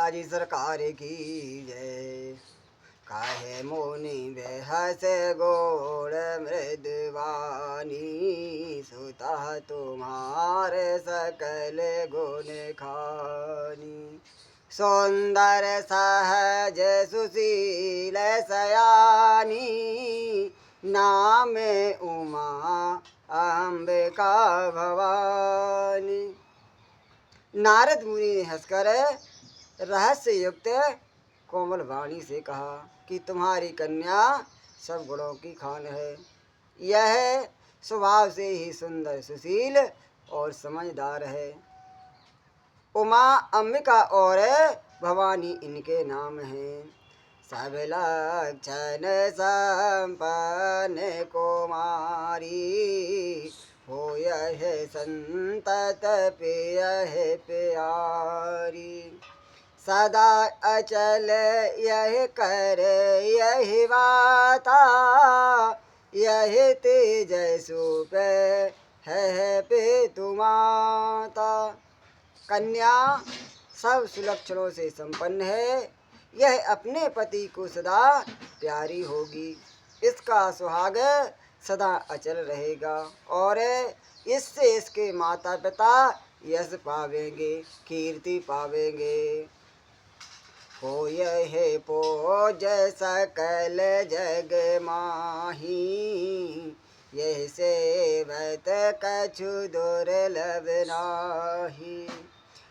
राजी सरकार की जय। काहे मुनि बेहस गोड़ मृदवानी, सुता तुम्हारे सकल गुण खानी। सुंदर सहज सुशील सयानी, नाम उमा अंबिका भवानी। नारद मुनि ने हंसकर रहस्य युक्त कोमल वाणी से कहा कि तुम्हारी कन्या सब गुणों की खान है। यह स्वभाव से ही सुंदर सुशील और समझदार है। उमा अंबिका और भवानी इनके नाम हैं। सब लक्षण संपन्न कुमारी, हो यह संतत प्रिय है प्यारी। सदा अचल यह कर यही बाता, यह तेजस्व है पे तुमाता। कन्या सब सुलक्षणों से संपन्न है। यह अपने पति को सदा प्यारी होगी। इसका सुहाग सदा अचल रहेगा और इससे इसके माता पिता यश पावेंगे, कीर्ति पावेंगे। हो यह पोज सकल जग माही, यह सेवत कछु दुर्लभ नाही।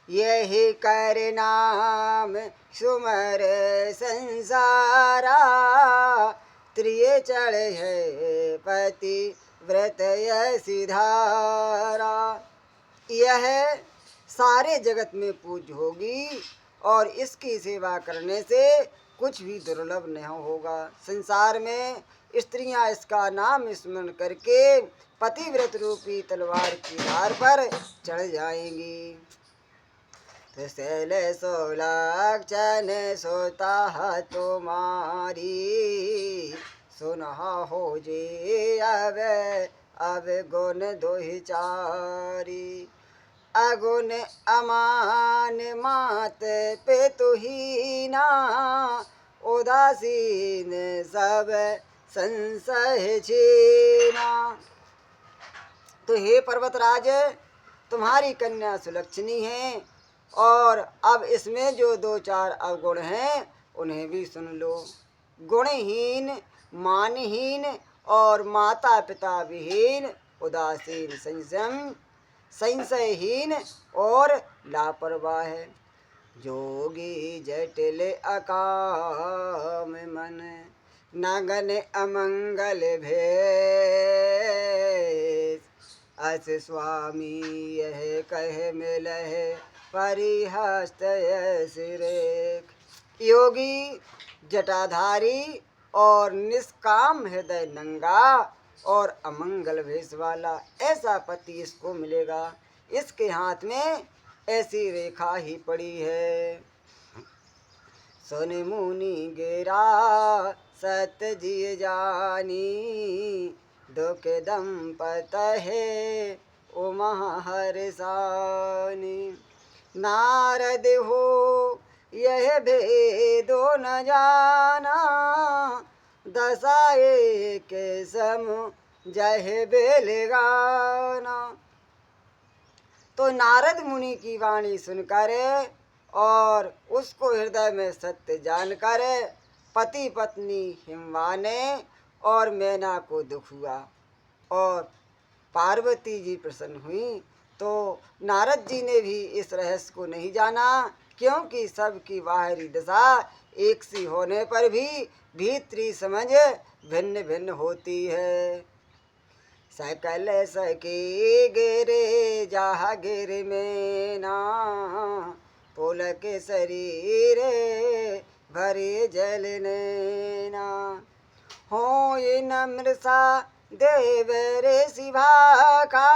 यही कर नाम सुमर संसारा, त्रिय चढ़े है पति व्रत यह सिधारा। यह सारे जगत में पूज्य होगी और इसकी सेवा करने से कुछ भी दुर्लभ नहीं होगा। संसार में स्त्रियां इसका नाम स्मरण करके पतिव्रत रूपी तलवार की धार पर चढ़ जाएंगी। शैल सोलक्षण सोता तुम्हारी, सुनहा हो जे अब गुण दोहि चारी। अगुण अमान मात पे तुहीना, उदासीन सब संशय छीना। तो हे पर्वतराज, तुम्हारी कन्या सुलक्षणी है और अब इसमें जो दो चार अवगुण हैं उन्हें भी सुन लो। गुणहीन, मानहीन और माता पिता विहीन, उदासीन, संशयहीन और लापरवाह है। जोगी जटिल अकाम मन, नगन अमंगल भेष। अस स्वामी यह कह मिलह परिहस्त सिरेख। योगी जटाधारी और निष्काम हृदय नंगा और अमंगल भेष वाला ऐसा पति इसको मिलेगा। इसके हाथ में ऐसी रेखा ही पड़ी है। सुन मुनि गिरा सत्य जिय जानी, दुख दंपत है उमा हर्षानी। नारद हो यह भेदो न जाना, दशाए के सम जय बेलगाना। तो नारद मुनि की वाणी सुनकर और उसको हृदय में सत्य जानकर पति पत्नी हिमवाने और मैना को दुख हुआ और पार्वती जी प्रसन्न हुई। तो नारद जी ने भी इस रहस्य को नहीं जाना, क्योंकि सबकी बाहरी दशा एक सी होने पर भी भीतरी समझ भिन्न भिन्न होती है। सकल सखी गिरे जाह गिर में ना, पुलक शरीर भरे जल नैना। हो ये नम्र सा देव रे सिभा का,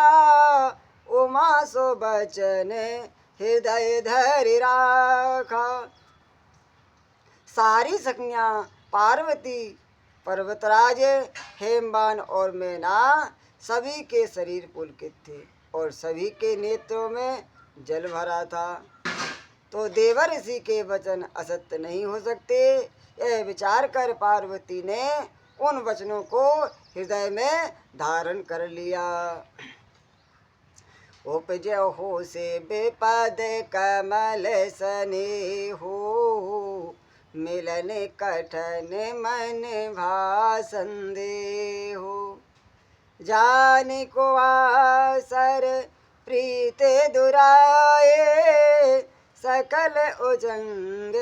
उमा सो बचन हृदय धरि राखा। सारी सखियां पार्वती, पर्वतराज, हेमवान और मैना सभी के शरीर पुलकित थे और सभी के नेत्रों में जल भरा था। तो देवर ऋषि के वचन असत्य नहीं हो सकते। यह विचार कर पार्वती ने उन वचनों को हृदय में धारण कर लिया। उपजहु से विपद कमल स्नेहु, मिलन कठन मन भासन देहु। जान को आसर प्रीत दुराए, सकल उजंग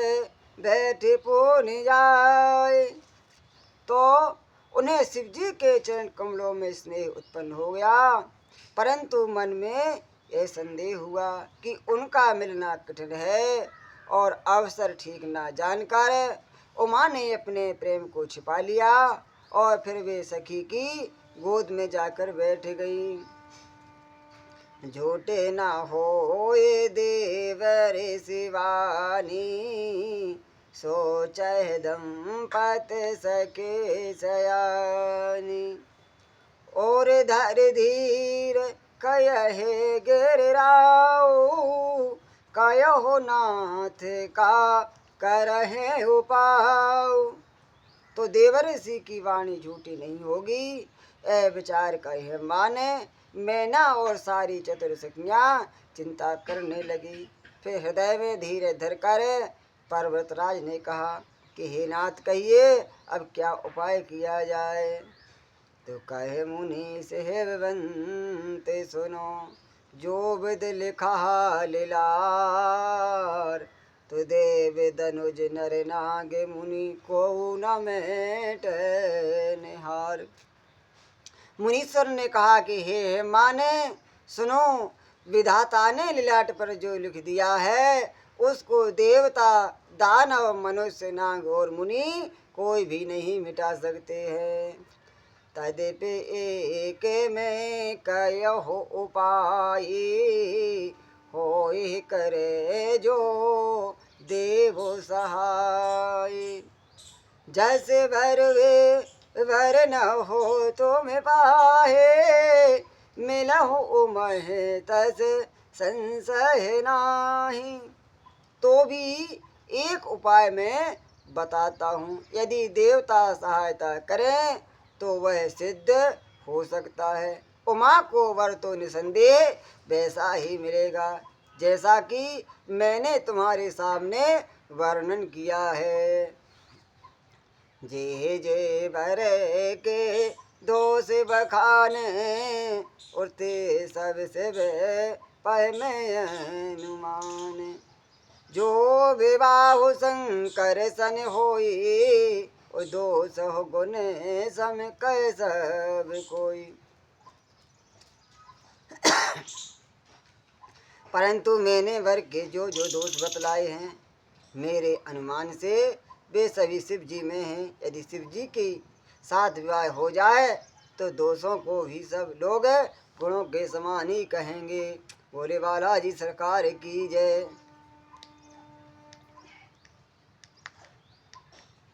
बैठ पुन जाए। तो उन्हें शिव जी के चरण कमलों में स्नेह उत्पन्न हो गया, परंतु मन में यह संदेह हुआ कि उनका मिलना कठिन है, और अवसर ठीक ना जानकर उमा ने अपने प्रेम को छिपा लिया और फिर वे सखी की गोद में जाकर बैठ गई। झूठे ना होए देवर शिवानी, सोचह दंपत सके सयानी। और धर धीर कहे गिराओ, कहो नाथ का करहे उपाय। तो देवर ऋषि की वाणी झूठी नहीं होगी, ऐ विचार कहे माने मैना और सारी चतुर सखियां चिंता करने लगी। फिर हृदय में धीरे धर कर पर्वतराज ने कहा कि हे नाथ, कहिए अब क्या उपाय किया जाए। तो कहे मुनि से बनते सुनो, जो विद लिखा लीलार। तो देव धनुज नर नाग मुनि को न मेट निहार। मुनीश्वर ने कहा कि हे माने सुनो, विधाता ने लीलाट पर जो लिख दिया है उसको देवता, दानव, मनुष्य, नाग और मुनि कोई भी नहीं मिटा सकते हैं। तद्यपि एक में कयो उपाय, होई करे जो देवो सहाय। जैसे भरवे भर न हो तुम पाहे, मिलहु उमह तस संशय नाही। तो भी एक उपाय मैं बताता हूँ, यदि देवता सहायता करें तो वह सिद्ध हो सकता है। उमा को वर तो निसंदेह वैसा ही मिलेगा जैसा कि मैंने तुम्हारे सामने वर्णन किया है। जे जे वर के दोष बखाने, उठते सब शिव पह में अनुमान। जो विवाह शंकर सन होई, दोष हो गुण सम कह सब कोई। परंतु मैंने वर के जो जो दोष बतलाए हैं, मेरे अनुमान से वे सभी शिव जी में हैं। यदि शिव जी के साथ विवाह हो जाए तो दोषों को भी सब लोग गुणों के समान ही कहेंगे। भोले बालाजी सरकार की जय।